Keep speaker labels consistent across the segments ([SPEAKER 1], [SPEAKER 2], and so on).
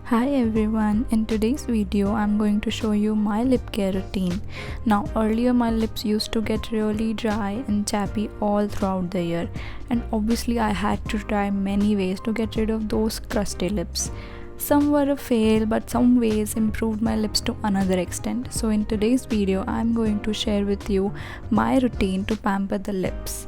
[SPEAKER 1] Hi everyone, in today's video I'm going to show you my lip care routine. Now earlier my lips used to get really dry and chappy all throughout the year, and obviously I had to try many ways to get rid of those crusty lips. Some were a fail, but some ways improved my lips to another extent. So in today's video I'm going to share with you my routine to pamper the lips.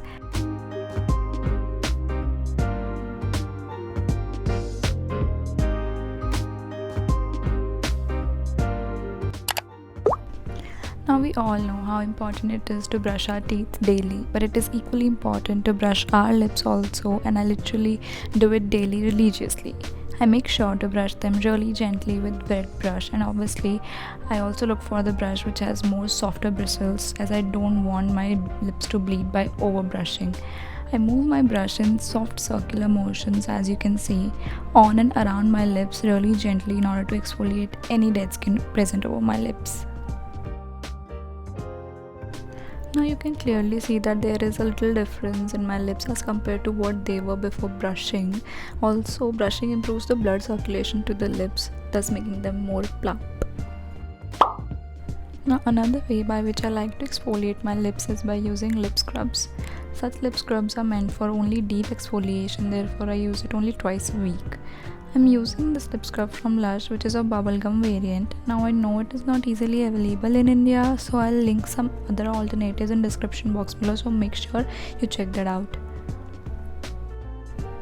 [SPEAKER 1] Now we all know how important it is to brush our teeth daily, but it is equally important to brush our lips also, and I literally do it daily religiously. I make sure to brush them really gently with wet brush, and obviously I also look for the brush which has more softer bristles, as I don't want my lips to bleed by over brushing. I move my brush in soft circular motions, as you can see, on and around my lips really gently in order to exfoliate any dead skin present over my lips. Now you can clearly see that there is a little difference in my lips as compared to what they were before brushing. Also, brushing improves the blood circulation to the lips, thus making them more plump. Now another way by which I like to exfoliate my lips is by using lip scrubs. Such lip scrubs are meant for only deep exfoliation, therefore I use it only twice a week. I'm using this lip scrub from Lush, which is a bubblegum variant. Now I know it is not easily available in India, so I'll link some other alternatives in description box below, so make sure you check that out.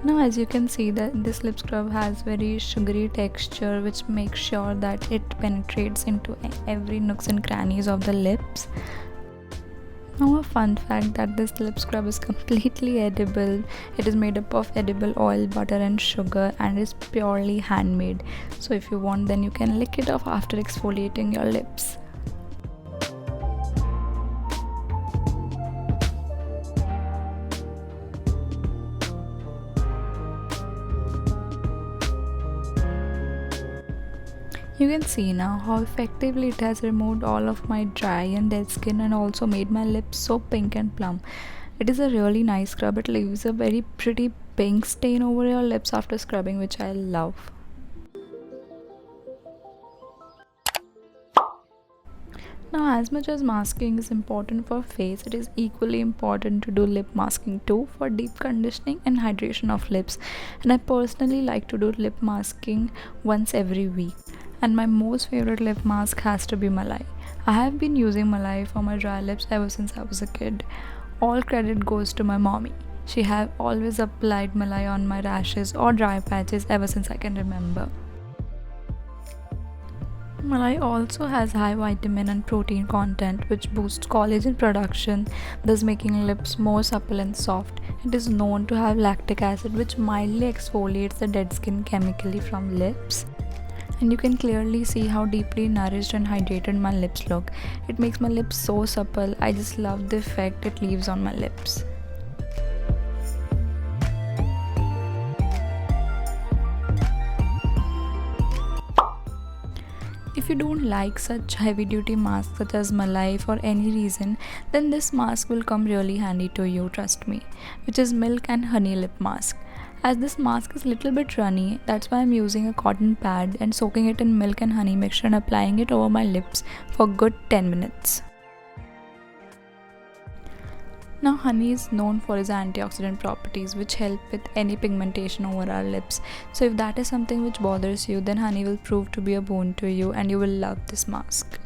[SPEAKER 1] Now as you can see that this lip scrub has very sugary texture, which makes sure that it penetrates into every nooks and crannies of the lips. Now a fun fact that this lip scrub is completely edible. It is made up of edible oil, butter and sugar, and is purely handmade. So if you want, then you can lick it off after exfoliating your lips. You can see now how effectively it has removed all of my dry and dead skin and also made my lips so pink and plump. It is a really nice scrub. It leaves a very pretty pink stain over your lips after scrubbing, which I love. Now as much as masking is important for face, it is equally important to do lip masking too for deep conditioning and hydration of lips. And I personally like to do lip masking once every week. And my most favorite lip mask has to be Malai. I have been using Malai for my dry lips ever since I was a kid. All credit goes to my mommy. She have always applied Malai on my rashes or dry patches ever since I can remember. Malai also has high vitamin and protein content, which boosts collagen production, thus making lips more supple and soft. It is known to have lactic acid, which mildly exfoliates the dead skin chemically from lips. And you can clearly see how deeply nourished and hydrated my lips look. It makes my lips so supple. I just love the effect it leaves on my lips. If you don't like such heavy duty masks such as Malai for any reason, then this mask will come really handy to you, trust me, which is milk and honey lip mask. As this mask is a little bit runny, that's why I'm using a cotton pad and soaking it in milk and honey mixture and applying it over my lips for a good 10 minutes. Now honey is known for its antioxidant properties, which help with any pigmentation over our lips. So if that is something which bothers you, then honey will prove to be a boon to you and you will love this mask.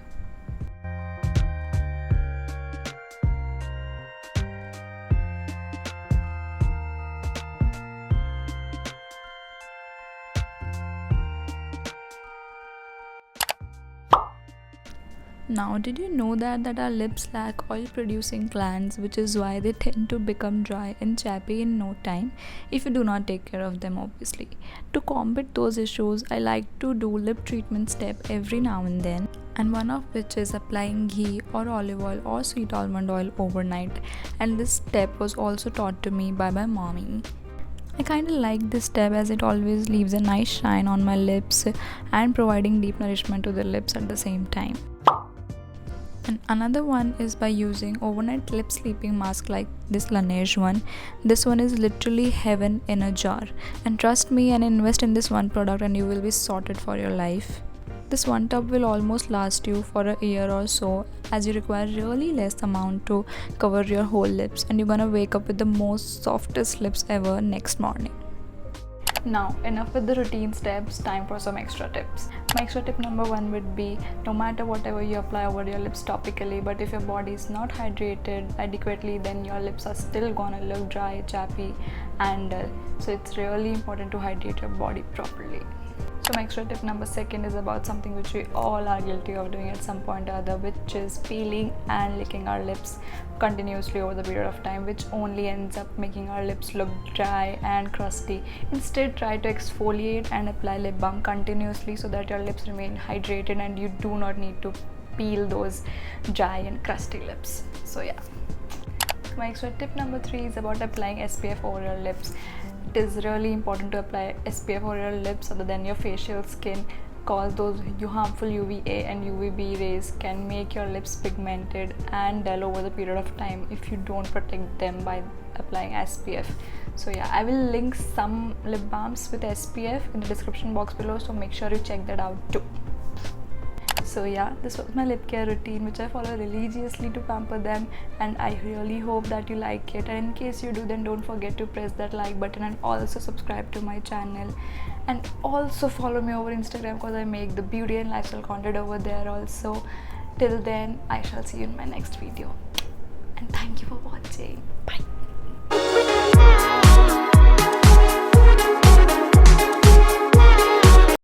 [SPEAKER 1] Now, did you know that our lips lack oil producing glands, which is why they tend to become dry and chappy in no time if you do not take care of them, obviously. To combat those issues, I like to do lip treatment step every now and then, and one of which is applying ghee or olive oil or sweet almond oil overnight, and this step was also taught to me by my mommy. I kinda like this step as it always leaves a nice shine on my lips and providing deep nourishment to the lips at the same time. And another one is by using overnight lip sleeping mask like this Laneige one. This one is literally heaven in a jar. And trust me and invest in this one product and you will be sorted for your life. This one tub will almost last you for a year or so, as you require really less amount to cover your whole lips, and you're gonna wake up with the most softest lips ever next morning. Now, enough with the routine steps, time for some extra tips. My extra tip number 1 would be, no matter whatever you apply over your lips topically, but if your body is not hydrated adequately, then your lips are still gonna look dry, chappy and dull. So it's really important to hydrate your body properly. So my extra tip number 2 is about something which we all are guilty of doing at some point or other, which is peeling and licking our lips continuously over the period of time, which only ends up making our lips look dry and crusty. Instead, try to exfoliate and apply lip balm continuously so that your lips remain hydrated and you do not need to peel those dry and crusty lips. So yeah. My extra tip number 3 is about applying SPF over your lips. It is really important to apply SPF over your lips other than your facial skin, because those harmful UVA and UVB rays can make your lips pigmented and dull over the period of time if you don't protect them by applying SPF. So yeah, I will link some lip balms with SPF in the description box below, so make sure you check that out too. So yeah, this was my lip care routine which I follow religiously to pamper them, and I really hope that you like it. And in case you do, then don't forget to press that like button and also subscribe to my channel, and also follow me over Instagram because I make the beauty and lifestyle content over there also. Till then, I shall see you in my next video, and thank you for watching. Bye.